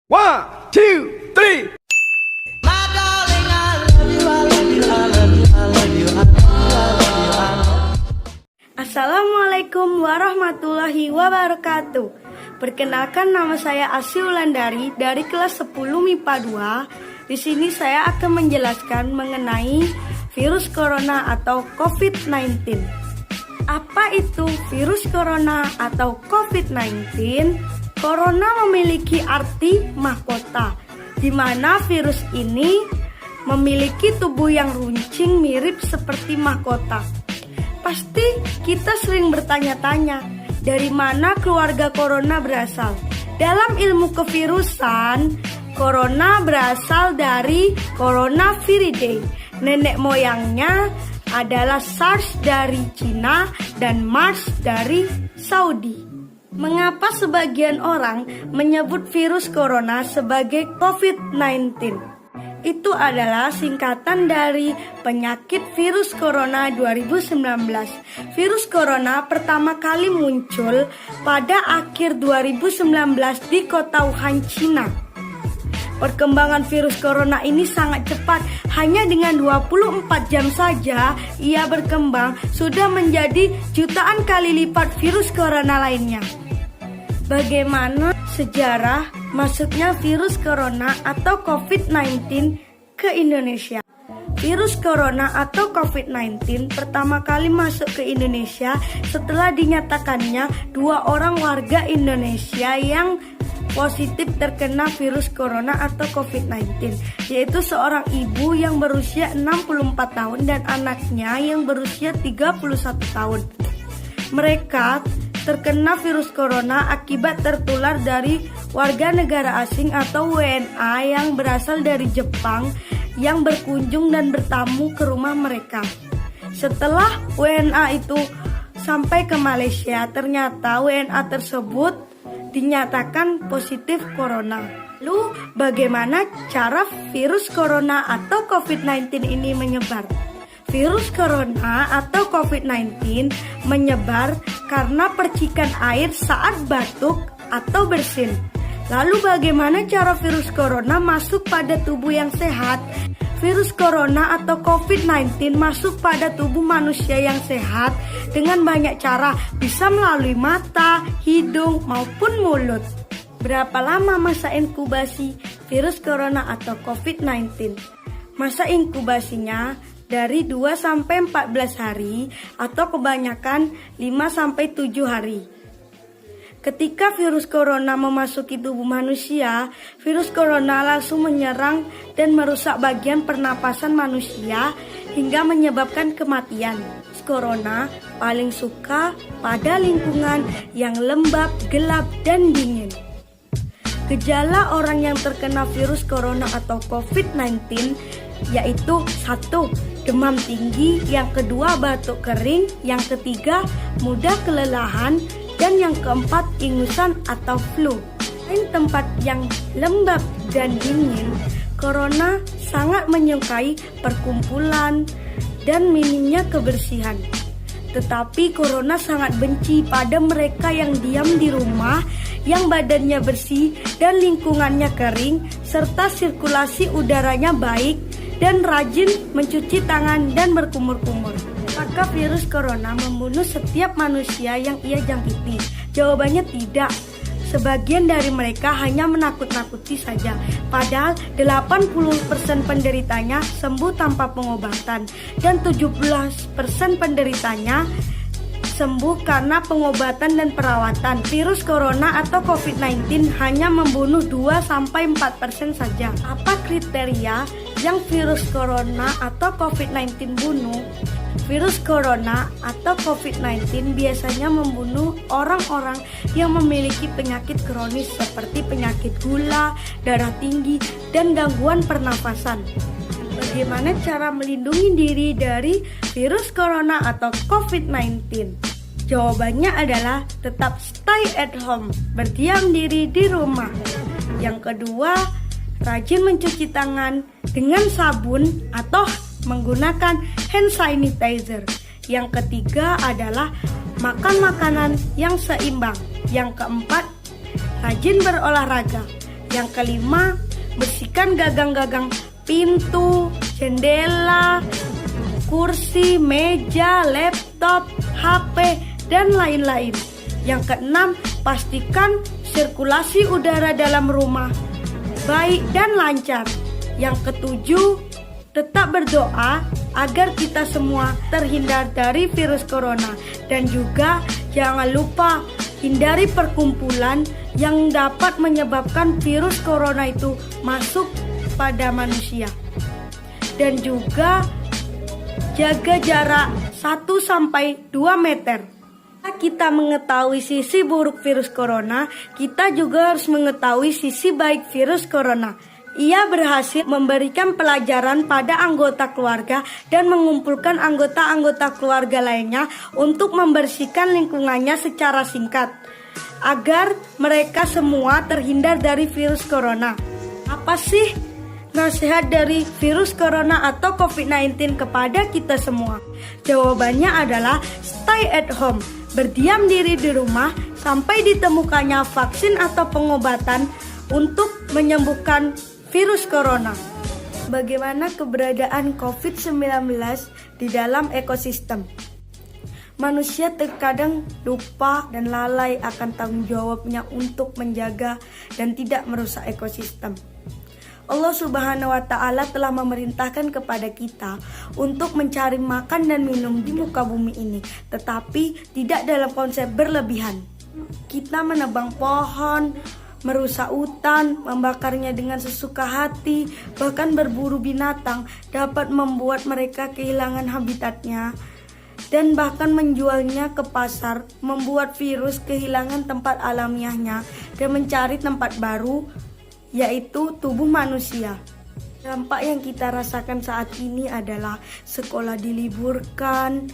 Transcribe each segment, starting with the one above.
One, two, three. Assalamualaikum warahmatullahi wabarakatuh. Perkenalkan, nama saya Asy Wulandari dari kelas 10 MIPA 2. Di sini saya akan menjelaskan mengenai virus corona atau COVID-19. Apa itu virus corona atau COVID-19? Corona memiliki arti mahkota, di mana virus ini memiliki tubuh yang runcing mirip seperti mahkota. Pasti kita sering bertanya-tanya, dari mana keluarga corona berasal? Dalam ilmu kevirusan, corona berasal dari Coronaviridae. Nenek moyangnya adalah SARS dari Cina dan MERS dari Saudi. Mengapa sebagian orang menyebut virus corona sebagai COVID-19? Itu adalah singkatan dari penyakit virus corona 2019. Virus corona pertama kali muncul pada akhir 2019 di kota Wuhan, Cina. Perkembangan virus corona ini sangat cepat. Hanya dengan 24 jam saja ia berkembang sudah menjadi jutaan kali lipat virus corona lainnya. Bagaimana sejarah masuknya virus corona atau COVID-19 ke Indonesia? Virus corona atau COVID-19 pertama kali masuk ke Indonesia setelah dinyatakannya 2 orang warga Indonesia yang positif terkena virus corona atau COVID-19, yaitu seorang ibu yang berusia 64 tahun dan anaknya yang berusia 31 tahun. Mereka terkena virus corona akibat tertular dari warga negara asing atau WNA yang berasal dari Jepang yang berkunjung dan bertamu ke rumah mereka. Setelah WNA itu sampai ke Malaysia, ternyata WNA tersebut dinyatakan positif corona. Lalu bagaimana cara virus corona atau COVID-19 ini menyebar? Virus corona atau COVID-19 menyebar karena percikan air saat batuk atau bersin. Lalu bagaimana cara virus corona masuk pada tubuh yang sehat? Virus corona atau COVID-19 masuk pada tubuh manusia yang sehat dengan banyak cara, bisa melalui mata, hidung, maupun mulut. Berapa lama masa inkubasi virus corona atau COVID-19? Masa inkubasinya dari 2-14 hari atau kebanyakan 5-7 hari. Ketika virus corona memasuki tubuh manusia, virus corona langsung menyerang dan merusak bagian pernapasan manusia hingga menyebabkan kematian. Corona paling suka pada lingkungan yang lembab, gelap, dan dingin. Gejala orang yang terkena virus corona atau COVID-19 yaitu 1. Demam tinggi, yang kedua batuk kering, yang ketiga mudah kelelahan, dan yang keempat ingusan atau flu. Selain tempat yang lembab dan dingin, corona sangat menyukai perkumpulan dan minimnya kebersihan. Tetapi corona sangat benci pada mereka yang diam di rumah, yang badannya bersih dan lingkungannya kering, serta sirkulasi udaranya baik dan rajin mencuci tangan dan berkumur-kumur. Apakah virus corona membunuh setiap manusia yang ia jangkiti? Jawabannya tidak. Sebagian dari mereka hanya menakut-nakuti saja. Padahal 80% penderitanya sembuh tanpa pengobatan dan 17% penderitanya sembuh karena pengobatan dan perawatan. Virus corona atau COVID-19 hanya membunuh 2-4% saja. Apa kriteria yang virus corona atau COVID-19 bunuh? Virus corona atau COVID-19 biasanya membunuh orang-orang yang memiliki penyakit kronis seperti penyakit gula, darah tinggi, dan gangguan pernafasan. Bagaimana cara melindungi diri dari virus corona atau COVID-19? Jawabannya adalah tetap stay at home, berdiam diri di rumah. Yang kedua, rajin mencuci tangan dengan sabun atau menggunakan hand sanitizer. Yang ketiga adalah makan makanan yang seimbang. Yang keempat, rajin berolahraga. Yang kelima, bersihkan gagang-gagang pintu, jendela, kursi, meja, laptop, HP, dan lain-lain. Yang keenam, pastikan sirkulasi udara dalam rumah baik dan lancar. Yang ketujuh, tetap berdoa agar kita semua terhindar dari virus corona. Dan juga jangan lupa hindari perkumpulan yang dapat menyebabkan virus corona itu masuk pada manusia. Dan juga jaga jarak 1-2 meter. Kita mengetahui sisi buruk virus corona, kita juga harus mengetahui sisi baik virus corona. Ia berhasil memberikan pelajaran pada anggota keluarga dan mengumpulkan anggota-anggota keluarga lainnya untuk membersihkan lingkungannya secara singkat, agar mereka semua terhindar dari virus corona. Apa sih nasihat dari virus corona atau COVID-19 kepada kita semua? Jawabannya adalah stay at home, berdiam diri di rumah sampai ditemukannya vaksin atau pengobatan untuk menyembuhkan virus corona. Bagaimana keberadaan COVID-19 di dalam ekosistem? Manusia terkadang lupa dan lalai akan tanggung jawabnya untuk menjaga dan tidak merusak ekosistem. Allah Subhanahu wa Ta'ala telah memerintahkan kepada kita untuk mencari makan dan minum di muka bumi ini, tetapi tidak dalam konsep berlebihan. Kita menebang pohon, merusak hutan, membakarnya dengan sesuka hati, bahkan berburu binatang dapat membuat mereka kehilangan habitatnya, dan bahkan menjualnya ke pasar, membuat virus kehilangan tempat alamiahnya dan mencari tempat baru, yaitu tubuh manusia. Dampak yang kita rasakan saat ini adalah sekolah diliburkan,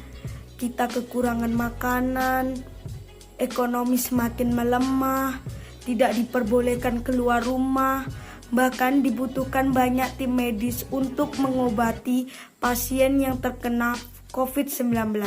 kita kekurangan makanan, ekonomi semakin melemah, tidak diperbolehkan keluar rumah, bahkan dibutuhkan banyak tim medis untuk mengobati pasien yang terkena COVID-19.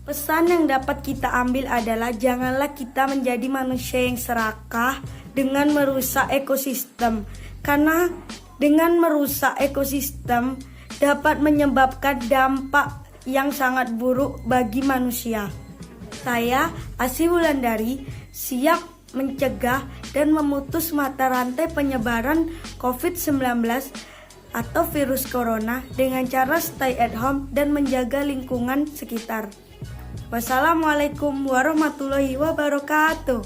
Pesan yang dapat kita ambil adalah janganlah kita menjadi manusia yang serakah dengan merusak ekosistem, karena dengan merusak ekosistem dapat menyebabkan dampak yang sangat buruk bagi manusia. Saya, Asih Wulandari, siap mencegah dan memutus mata rantai penyebaran COVID-19 atau virus corona dengan cara stay at home dan menjaga lingkungan sekitar. Wassalamualaikum warahmatullahi wabarakatuh.